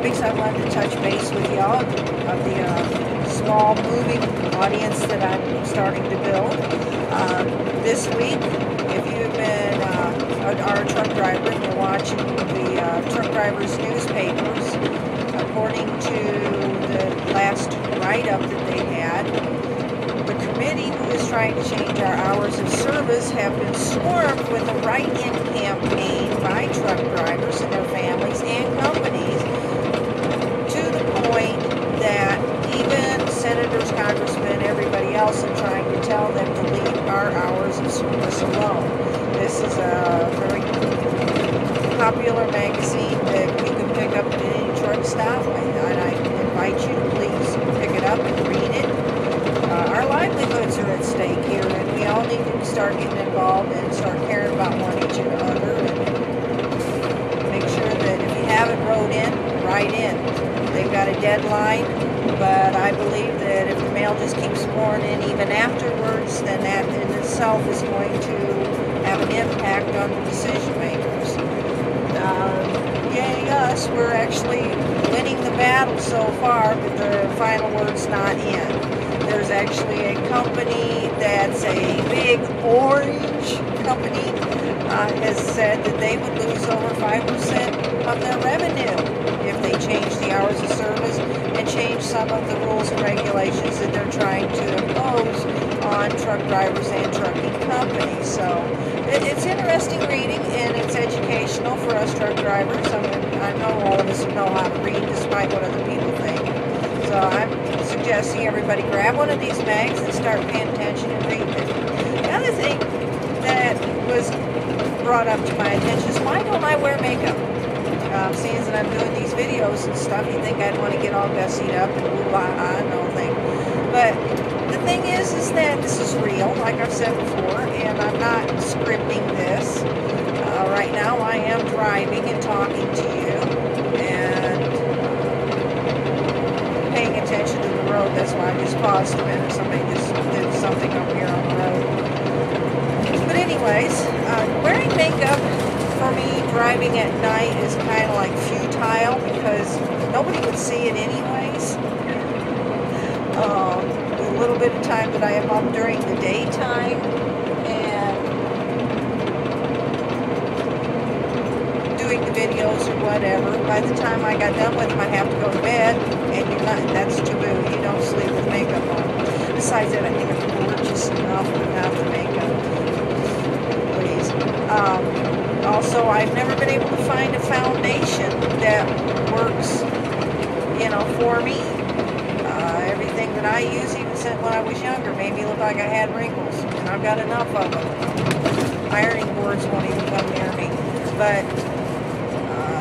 topics I wanted to touch base with y'all of the small moving audience that I'm starting to build. This week, if you've been our truck driver and you're watching the truck drivers' newspapers, according to the last write-up that they had, the committee who is trying to change our hours of service have been swarmed with a write-in campaign by truck drivers and their families and companies, to the point that even senators, congressmen, everybody else are trying to tell them to leave our hours of service alone. This is a very popular magazine that you can pick up at any truck stop, and I invite you to please pick it up and read it. Our livelihoods are at stake here, and we all need to start getting involved and start caring about one each other, and make sure that if you haven't wrote in, write in. They've got a deadline, but I believe that if the mail just keeps pouring in even afterwards, then that in itself is going to have an impact on the decision makers. Yay us, we're actually winning the battle so far, but the final word's not in. There's actually a company that's a big orange company has said that they would lose over 5% of their revenue if they change the hours of service and change some of the rules and regulations that they're trying to impose on truck drivers and trucking companies. So it's interesting reading, and it's educational for us truck drivers. I know all of us know how to read despite what other people think. So I'm suggesting everybody grab one of these mags and start paying attention and reading it. The other thing that was brought up to my attention is, why don't I wear makeup? Seeing as that I'm doing these videos and stuff, you think I'd want to get all gussied up and ooh-ah-ah and all thing. But the thing is that this is real, like I've said before, and I'm not scripting this. Right now I am driving and talking to you and paying attention to the road. That's why I just paused a minute. Somebody just did something up here on the road. But anyways, wearing makeup for me driving at night is kind of like futile, because nobody would see it anyways. The little bit of time that I am up during the daytime and doing the videos or whatever, by the time I got done with them, I have to go to bed, and that's taboo. You don't sleep with makeup on. Besides that, I think I'm gorgeous enough without the makeup. Please. Also, I've never been able to find a foundation that works, for me. Everything that I use, even since when I was younger, made me look like I had wrinkles, and I've got enough of them. Ironing boards won't even come near me. But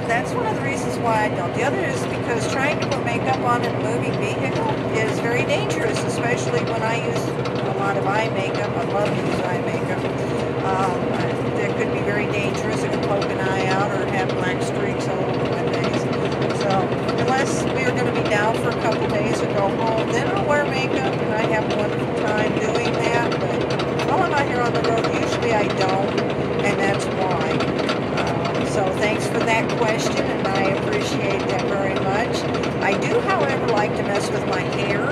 that's one of the reasons why I don't. The other is because trying to put makeup on in a moving vehicle is very dangerous, especially when I use a lot of eye makeup. I love to use eye makeup. That could be very dangerous. It could poke an eye out or have black streaks all over my face. So unless we are going to be down for a couple days or go home, then I'll wear makeup, and I have a wonderful time doing that. But while I'm out here on the road, usually I don't, and that's why. So thanks for that question, and I appreciate that very much. I do, however, like to mess with my hair.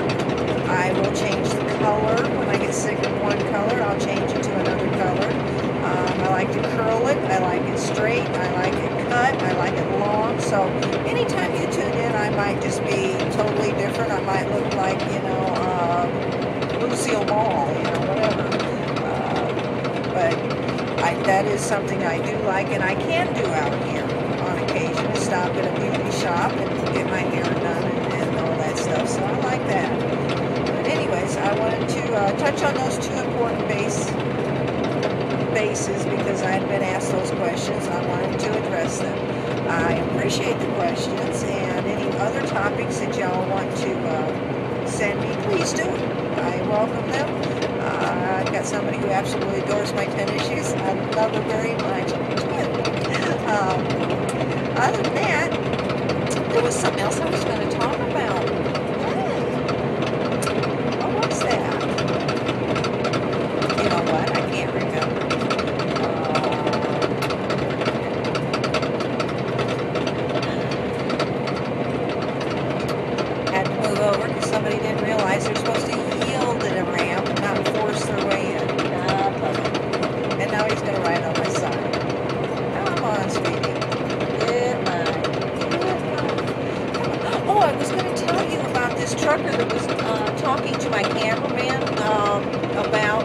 I will change the color. When I get sick of one color, I'll change it to another color. I like to curl it. I like it straight. I like it cut. I like it long. So anytime you tune in, I might just be totally different. I might look like, Lucille Ball, whatever. But that is something I do like, and I can do out here on occasion. Stop at a beauty shop and get my hair done and all that stuff. So I like that. But anyways, I wanted to touch on those two important bases because I had been asked those questions. I wanted to address them. I appreciate the questions, and any other topics that y'all want to send me, please do. I welcome them. I've got somebody who absolutely adores my tennis shoes. I love her very much. Other than that, there was something else I was going to talk about. What was that? You know what? I can't remember. go right on my side. Come on, sweetie. Get mine. Oh, I was going to tell you about this trucker that was talking to my cameraman about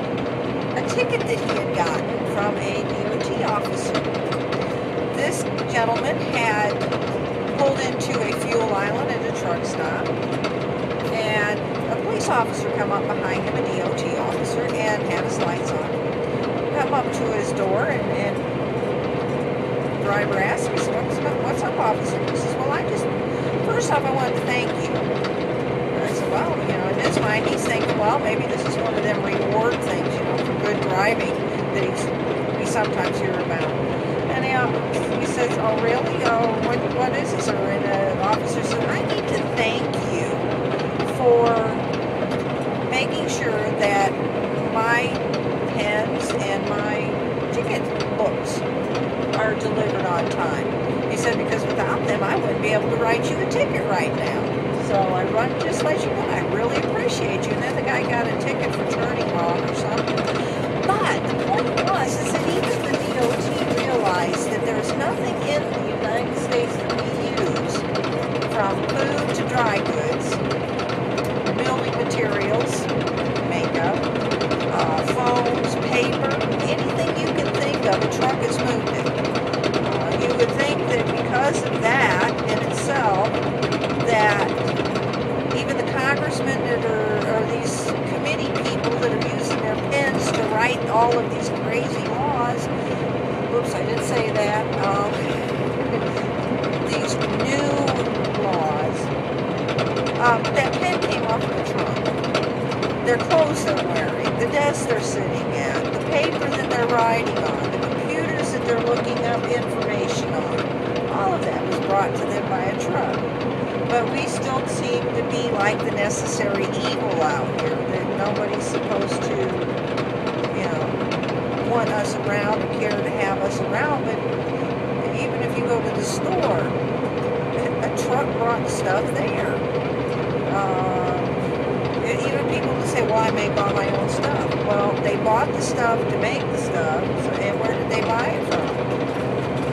a ticket that he had gotten from a DOT officer. This gentleman had pulled into a fuel island at a truck stop, and a police officer come up behind him, a DOT officer, and had his lights on. Come up to his door, and the driver asked me, what's up, officer? He says, well, first off, I wanted to thank you. And I said, well, in his mind, he's thinking, well, maybe this is one of them reward things, for good driving that we sometimes hear about. And he says, oh, really? Oh, what is this? And the officer said, I need to thank you for making sure that my pens and my ticket books are delivered on time. He said, because without them, I wouldn't be able to write you a ticket right now. So I run just to let you know, I really appreciate you. And then the guy got a ticket for turning wrong or something. But the point is that even the DOT realized that there's nothing in the United States that we use, from food to dry goods, building materials, makeup, phones, paper, anything you can think of, a truck has moved it. You would think that because of that in itself, that even the congressmen that or these committee people that are using their pens to write all of these crazy laws, oops, I didn't say that, these new laws, that pen came off of the trunk. Their clothes they're wearing, the desk they're sitting at, the paper that they're writing on, the computers that they're looking up information on, all of that was brought to them by a truck. But we still seem to be like the necessary evil out here, that nobody's supposed to, want us around or care to have us around. But even if you go to the store, a truck brought stuff there. Even people that say, well, I make all my own stuff. Well, they bought the stuff to make the stuff, and where did they buy it from?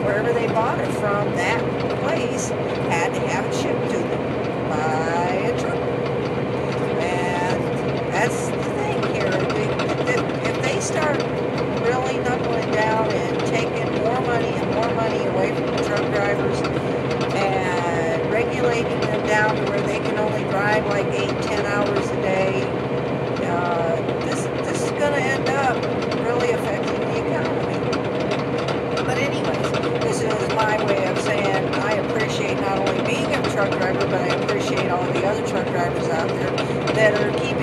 Wherever they bought it from, that place had to have it shipped to them by a truck. And that's the thing here. If they start really knuckling down and taking more money away from the truck drivers and regulating them down to where they can only drive like 8-10 hours a day, this is going to end up really affecting the economy. But anyways, this is my way of saying I appreciate not only being a truck driver, but I appreciate all of the other truck drivers out there that are keeping